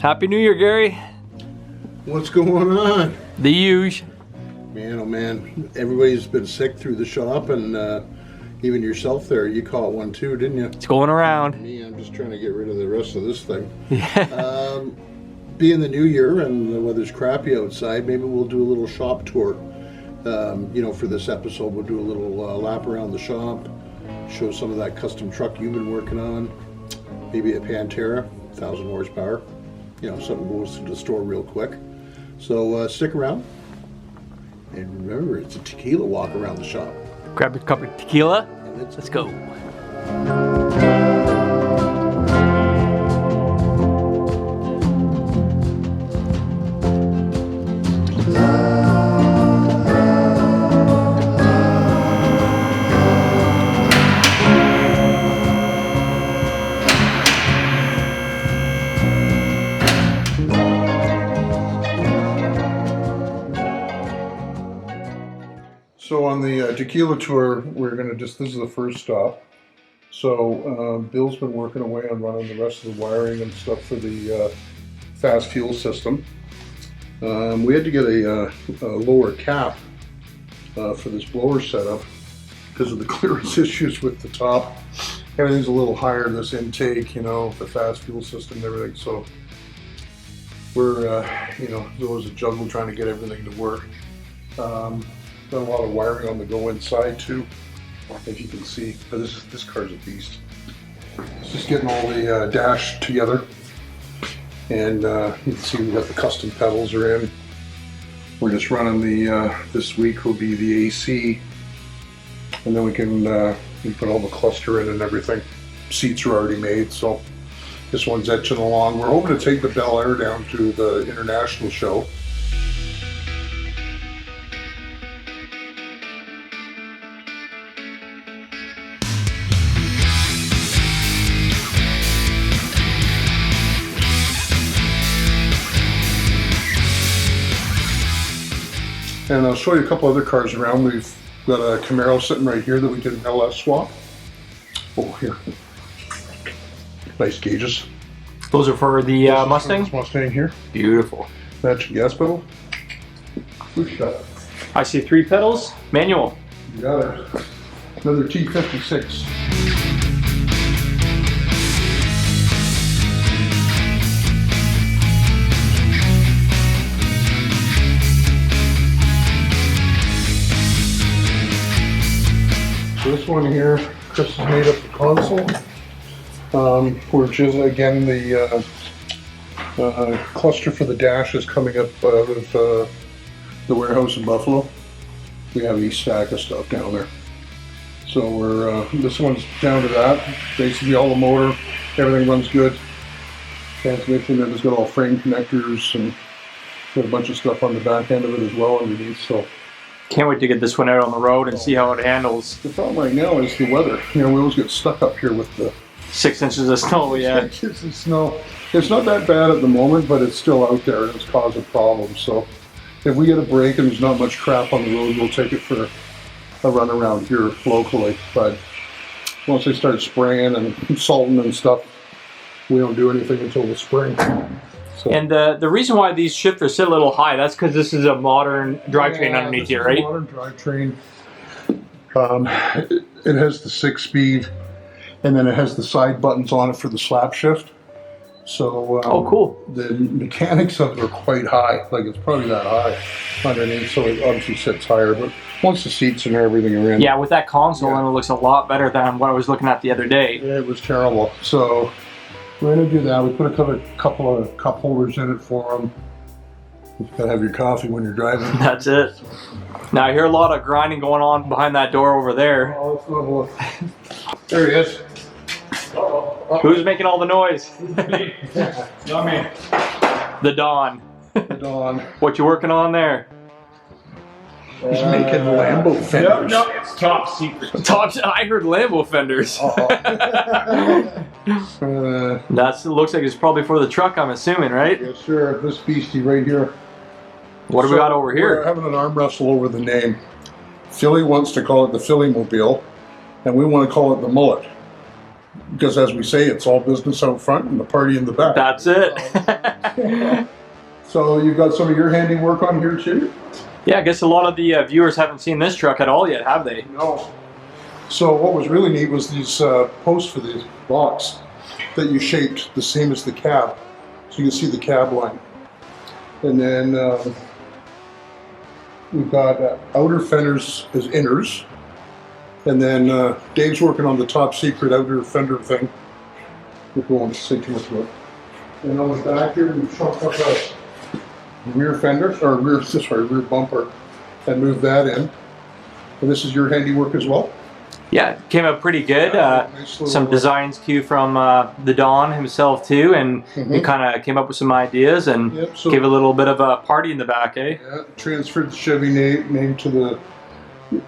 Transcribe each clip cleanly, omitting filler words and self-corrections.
Happy New Year, Gary. What's going on? The huge. Man, oh man, everybody's been sick through the shop, and even yourself there, you caught one too, didn't you? It's going around. Me, I'm just trying to get rid of the rest of this thing. Yeah. Being the new year and the weather's crappy outside, maybe we'll do a little shop tour. You know, for this episode, we'll do a little lap around the shop, show some of that custom truck you've been working on, maybe a Pentera, 1,000 horsepower. You know, something goes to the store real quick. So stick around. And remember, it's a tequila walk around the shop. Grab your cup of tequila. And Let's go. So on the tequila tour, we're going to this is the first stop. So Bill's been working away on running the rest of the wiring and stuff for the fast fuel system. We had to get a lower cap for this blower setup because of the clearance issues with the top. Everything's a little higher, this intake, you know, the fast fuel system and everything. So we're, you know, there was a juggle trying to get everything to work. Done a lot of wiring on the go inside too, if you can see. But this car's a beast. It's just getting all the dash together, and you can see we got the custom pedals are in. We're just running the this week will be the AC, and then we can put all the cluster in and everything. Seats are already made, so this one's etching along. We're hoping to take the Bel Air down to the international show. And I'll show you a couple other cars around. We've got a Camaro sitting right here that we did an LS swap. Oh, here. Nice gauges. Those are for the Mustang? Mustang here. Beautiful. Matching gas pedal. Push that. I see 3 pedals. Manual. You got it. Another T56. So this one here, Chris has made up the console, which is again the cluster for the dash is coming up out of the warehouse in Buffalo. We have a stack of stuff down there. So we're this one's down to that. Basically all the motor, everything runs good. Transmission, and it's got all frame connectors and got a bunch of stuff on the back end of it as well underneath. So. Can't wait to get this one out on the road and see how it handles. The problem right now is the weather. You know, we always get stuck up here with the 6 inches of snow, yeah. 6 inches of snow. It's not that bad at the moment, but it's still out there and it's causing problems. So if we get a break and there's not much crap on the road, we'll take it for a run around here locally. But once they start spraying and salting and stuff, we don't do anything until the spring. So. And the reason why these shifters sit a little high, that's because this is a modern drivetrain underneath here, right? Modern drivetrain. It has the 6-speed, and then it has the side buttons on it for the slap shift. So oh, cool. The mechanics of it are quite high. Like it's probably that high underneath, so it obviously sits higher. But once the seats and everything are in, yeah, with that console, and it looks a lot better than what I was looking at the other day. Yeah, it was terrible. So. We're going to do that. We put a couple of cup holders in it for them. You gotta have your coffee when you're driving. That's it. Now I hear a lot of grinding going on behind that door over there. Oh, there he is. Uh-oh. Who's making all the noise? Not me. The Don. The Don. What you working on there? He's making Lambo fenders. No, it's top secret. I heard Lambo fenders. That looks like it's probably for the truck, I'm assuming, right? Yes, sir. This beastie right here. What do we got over here? We're having an arm wrestle over the name. Philly wants to call it the Philly Mobile, and we want to call it the Mullet. Because as we say, it's all business out front and the party in the back. That's it. So you've got some of your handiwork on here too? Yeah, I guess a lot of the viewers haven't seen this truck at all yet, have they? No. So what was really neat was these posts for the box that you shaped the same as the cab. So you can see the cab line. And then we've got outer fenders as inners. And then Dave's working on the top secret outer fender thing. We won't say too much about it. And on the back here, we've shrunk up a rear fender, or rear bumper, and moved that in. And this is your handiwork as well? Yeah, it came out pretty good. Nice little, some designs too from the Don himself too, and he kind of came up with some ideas and gave a little bit of a party in the back, eh? Yeah, transferred the Chevy name to the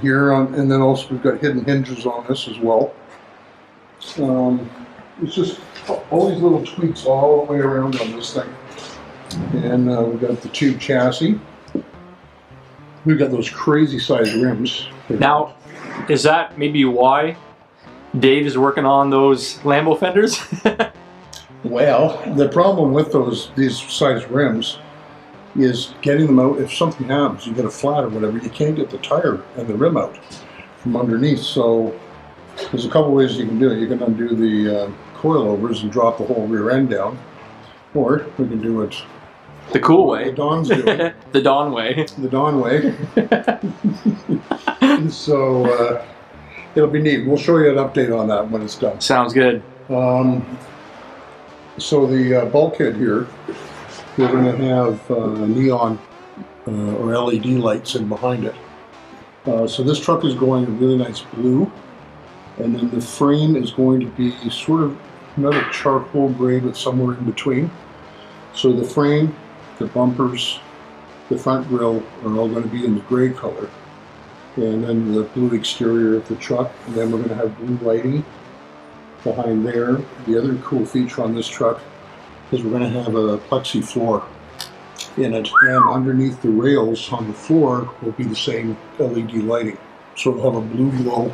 here on, and then also we've got hidden hinges on this as well. It's just all these little tweaks all the way around on this thing. And we've got the tube chassis. We've got those crazy sized rims. Now, is that maybe why Dave is working on those Lambo fenders? Well, the problem with these size rims is getting them out. If something happens, you get a flat or whatever, you can't get the tire and the rim out from underneath. So there's a couple ways you can do it. You can undo the coilovers and drop the whole rear end down, or we can do it the cool way. The Don's doing. The Don way. The Don way. So it'll be neat. We'll show you an update on that when it's done. Sounds good. So the bulkhead here, we're going to have neon or LED lights in behind it. So this truck is going a really nice blue, and then the frame is going to be sort of another charcoal gray, but somewhere in between. So the frame, the bumpers, the front grille are all going to be in the gray color, and then the blue exterior of the truck, and then we're going to have blue lighting behind there. The other cool feature on this truck is we're going to have a plexi floor in it, and underneath the rails on the floor will be the same LED lighting. So it'll have a blue glow.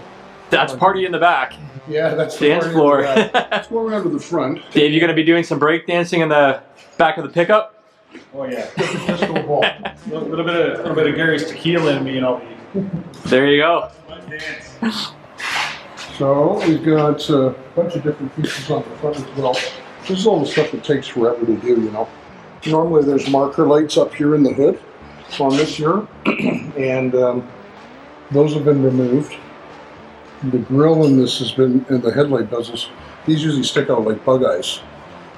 That's party in the back. Yeah, that's the dance floor. Let's go around to the front. Dave, you going to be doing some break dancing in the back of the pickup? Oh yeah. Disco ball. A little bit of Gary's tequila in me, and I'll be. There you go. Dance. So we've got a bunch of different pieces on the front as well. This is all the stuff that takes forever to do, you know. Normally there's marker lights up here in the hood on this year, and those have been removed. The grille in this has been, and the headlight bezels, these usually stick out like bug eyes.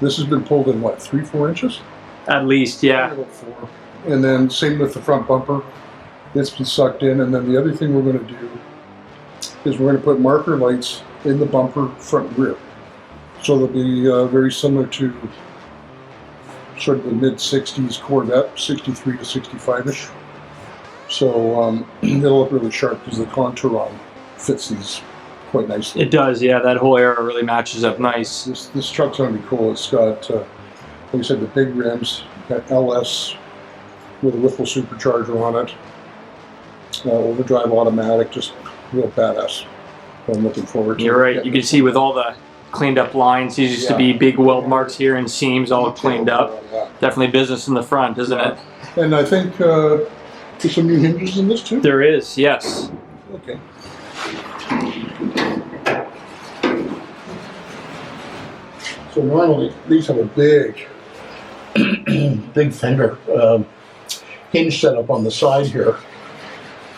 This has been pulled in what, 3-4 inches? At least, yeah. About 4. And then same with the front bumper. It's been sucked in, and then the other thing we're going to do is we're going to put marker lights in the bumper, front and rear. So they'll be very similar to sort of the mid-60s Corvette, 63 to 65-ish. So it'll look really sharp because the contour on fits these quite nicely. It does, yeah. That whole era really matches up nice. This truck's going to be cool. It's got, like I said, the big rims, got LS with a Whipple supercharger on it. Overdrive automatic, just real badass. I'm looking forward to it. You're right. You can see with all the cleaned up lines, these used to be big weld marks here and seams all cleaned up. Definitely business in the front, isn't it? And I think there's some new hinges in this too? There is, yes. Okay. So normally these have a big, big fender hinge setup on the side here.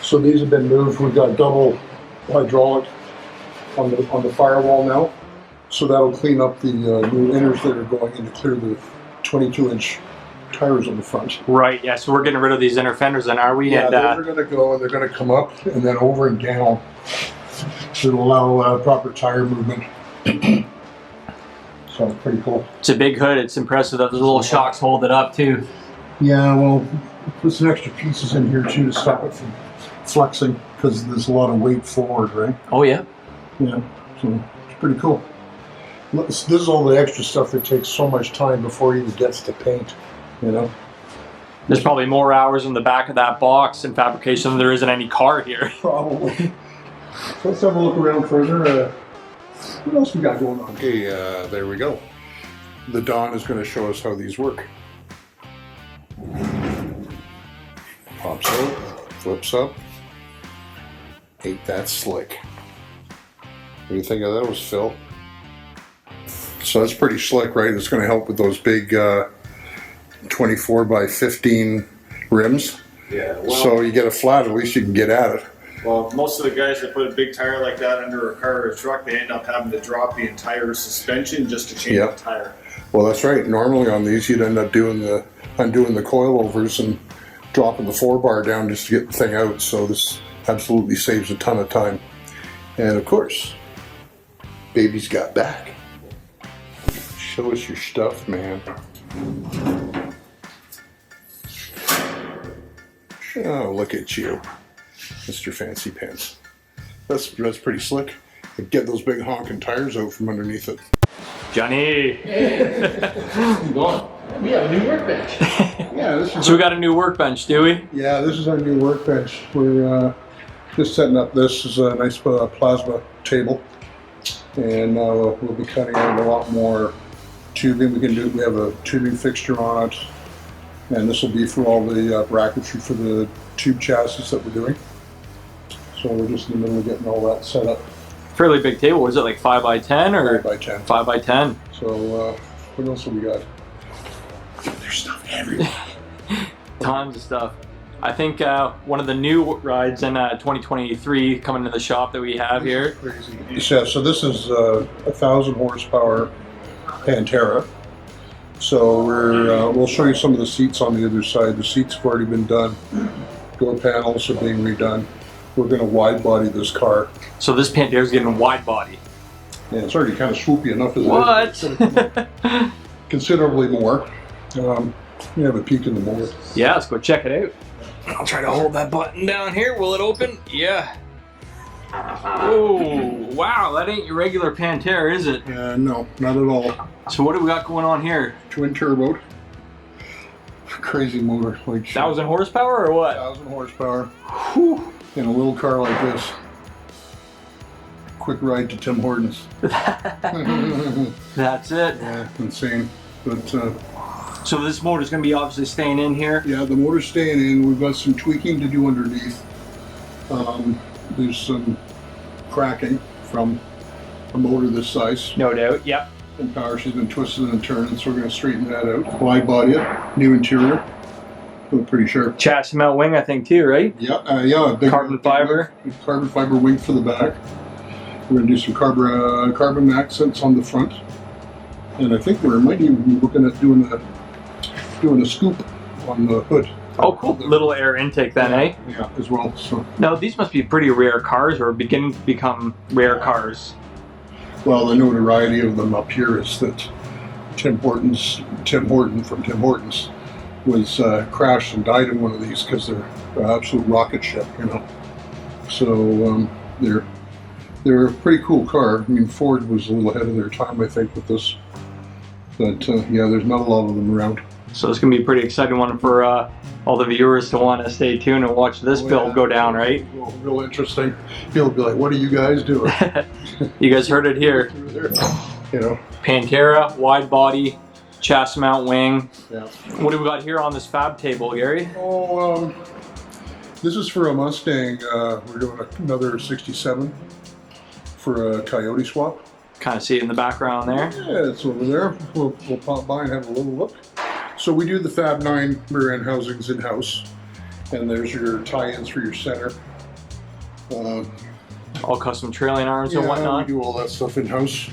So these have been moved. We've got double hydraulic on the firewall now. So that'll clean up the new inners that are going in to clear the 22-inch tires on the front. Right, yeah, so we're getting rid of these inner fenders then, are we? Yeah, and, those are going to go, and they're going to come up and then over and down to allow proper tire movement. So pretty cool. It's a big hood. It's impressive that those little shocks hold it up too. Yeah, well, put some extra pieces in here too to stop it from flexing because there's a lot of weight forward, right? Oh yeah. Yeah, so it's pretty cool. This is all the extra stuff that takes so much time before it even gets to paint, you know? There's probably more hours in the back of that box in fabrication than there is in any car here. Probably. So let's have a look around further. What else we got going on? Okay, there we go. The Don is going to show us how these work. pops out, flips up. Ain't that slick? What do you think of those, Phil? So that's pretty slick, right? It's going to help with those big 24 by 15 rims. Yeah. Well, So you get a flat, at least you can get at it. well, most of the guys that put a big tire like that under a car or a truck, they end up having to drop the entire suspension just to change Yep. the tire. Well, that's right. Normally on these, you'd end up undoing the coilovers and dropping the 4-bar down just to get the thing out. So this absolutely saves a ton of time. And of course, baby's got back. Show us your stuff, man. Oh, look at you, Mr. Fancy Pants. That's pretty slick. Get those big honking tires out from underneath it. Johnny. We have a new workbench. Yeah, this is So we got a new workbench, do we? Yeah, this is our new workbench. We're just setting up. This is a nice plasma table, and we'll be cutting out a lot more tubing. We have a tubing fixture on it, and this will be for all the bracketry for the tube chassis that we're doing. So we're just in the middle of getting all that set up. Fairly big table. Was it like 5 by 10 or 5 by 10. 5 by 10? So what else have we got? There's stuff everywhere. Tons of stuff. I think one of the new rides in 2023 coming to the shop that we have here. Crazy. Yeah, so this is a 1,000 horsepower Pentera. So we'll show you some of the seats on the other side. The seats have already been done. Door panels are being redone. We're going to wide body this car. So this Pantera's getting wide body. Yeah, it's already kind of swoopy enough as What? it is. Considerably more. We have a peek in the motor. Yeah, let's go check it out. I'll try to hold that button down here. Will it open? Yeah. Oh, wow, that ain't your regular Pantera, is it? No, not at all. So what do we got going on here? Twin turbo. Crazy motor. Like 1,000 horsepower or what? 1,000 horsepower. Whew. In a little car like this. Quick ride to Tim Hortons. That's it. Yeah, insane. But so this motor's going to be obviously staying in here. yeah, the motor's staying in. We've got some tweaking to do underneath. There's some cracking from a motor this size. No doubt, yep. And power, she's been twisting and turning, so we're going to straighten that out. Wide body it, new interior. Look pretty sharp. Chassis mount wing, I think, too, right? Yeah, yeah. Big Carbon fiber. Carbon fiber wing for the back. We're going to do some carbon accents on the front. And I think we might even be looking at doing a scoop on the hood. Oh, cool. Little air intake then, eh? Yeah, as well. So, Now, these must be pretty rare cars or beginning to become rare cars. well, the notoriety of them up here is that Tim Horton from Tim Hortons was crashed and died in one of these because they're an absolute rocket ship, you know. So they're a pretty cool car. I mean, Ford was a little ahead of their time, I think, with this. But yeah, there's not a lot of them around. So it's going to be a pretty exciting one for all the viewers to want to stay tuned and watch this build go down, right? Real interesting. People will be like, what are you guys doing? You guys heard it here. You know. Pentera, wide body, chassis mount wing. Yeah. What do we got here on this fab table, Gary? Oh, this is for a Mustang. We're doing another 67 for a Coyote swap. Kind of see it in the background there. Yeah, it's over there. We'll pop by and have a little look. So we do the Fab 9 rear end housings in-house. And there's your tie-ins for your center. All custom trailing arms Yeah, and whatnot. we do all that stuff in-house.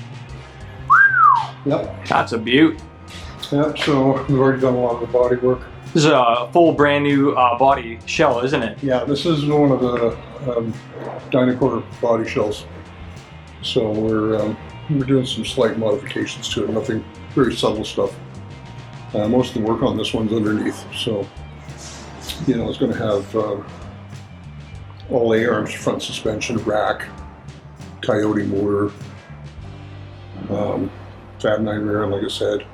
Yep. That's a beaut. Yep, so we've already done a lot of the body work. This is a full brand new body shell, isn't it? Yeah, this is one of the Dynacore body shells. So we're doing some slight modifications to it, nothing very subtle stuff. Most of the work on this one's underneath, so you know it's going to have all A-arms, front suspension, rack, Coyote motor, Fab 9 rear end, like I said.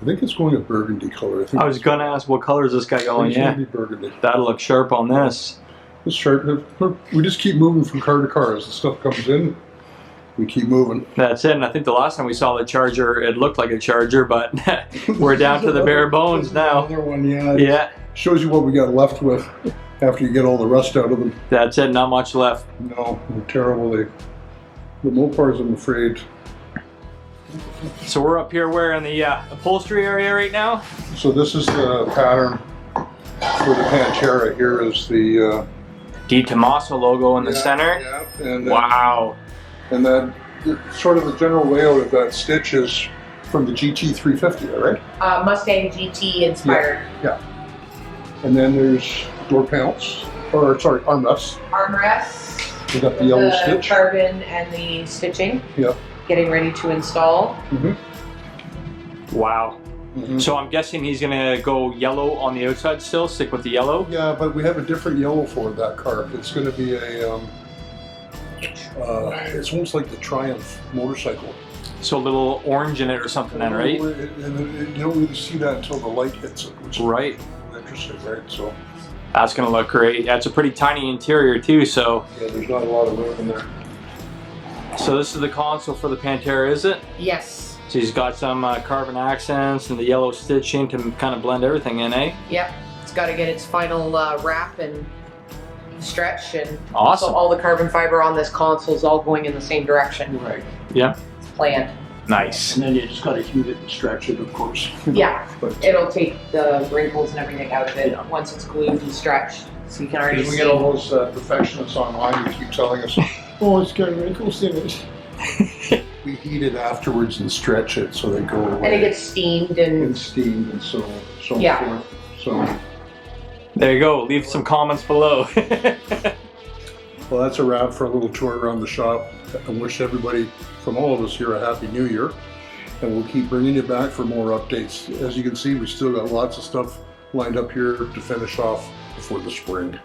I think it's going a burgundy color. I was going to ask what color is this guy going? It's Yeah, going to be burgundy. that'll look sharp on this. It's sharp. We just keep moving from car to car as the stuff comes in. We keep moving. That's it. And I think the last time we saw the Charger, it looked like a Charger, but we're down to the bare bones now. Another one, yeah. Yeah. Shows you what we got left with. after you get all the rust out of them. That's it, not much left. No, they're terrible. The Mopars, I'm afraid. So we're up here, where in the upholstery area right now? So this is the pattern for the Pentera. Here is the Di Tommaso logo in the center. Yeah, and Wow. And then sort of the general layout of that stitch is from the GT 350, right? Mustang GT inspired. Yeah. And then there's door panels, or sorry, armrests. Armrests. We got the yellow stitch. Carbon and the stitching. Yep. Getting ready to install. Wow. So I'm guessing he's gonna go yellow on the outside still, stick with the yellow? Yeah, but we have a different yellow for that car. It's gonna be a, it's almost like the Triumph motorcycle. So a little orange in it or something then, right? And you don't really see that until the light hits it, which Right. is interesting, right? So That's gonna look great. Yeah, it's a pretty tiny interior too, so. yeah, there's not a lot of room in there. So this is the console for the Pentera, is it? Yes. So he's got some carbon accents and the yellow stitching to kind of blend everything in, eh? Yep. It's got to get its final wrap and stretch, and Awesome. so all the carbon fiber on this console is all going in the same direction. Right. Yeah. It's planned. Nice. And then you just gotta heat it and stretch it, of course. Yeah. But It'll take the wrinkles and everything out of it once it's glued and stretched. So you can already we see. get all those perfectionists online who keep telling us, oh, it's got wrinkles in it. We heat it afterwards and stretch it so they go away. And it gets steamed and and steamed and so Yeah. forth. So, There you go. Leave some comments below. well, that's a wrap for a little tour around the shop. I wish everybody, from all of us here, a happy new year. And we'll keep bringing you back for more updates. As you can see, we still got lots of stuff lined up here to finish off before the spring.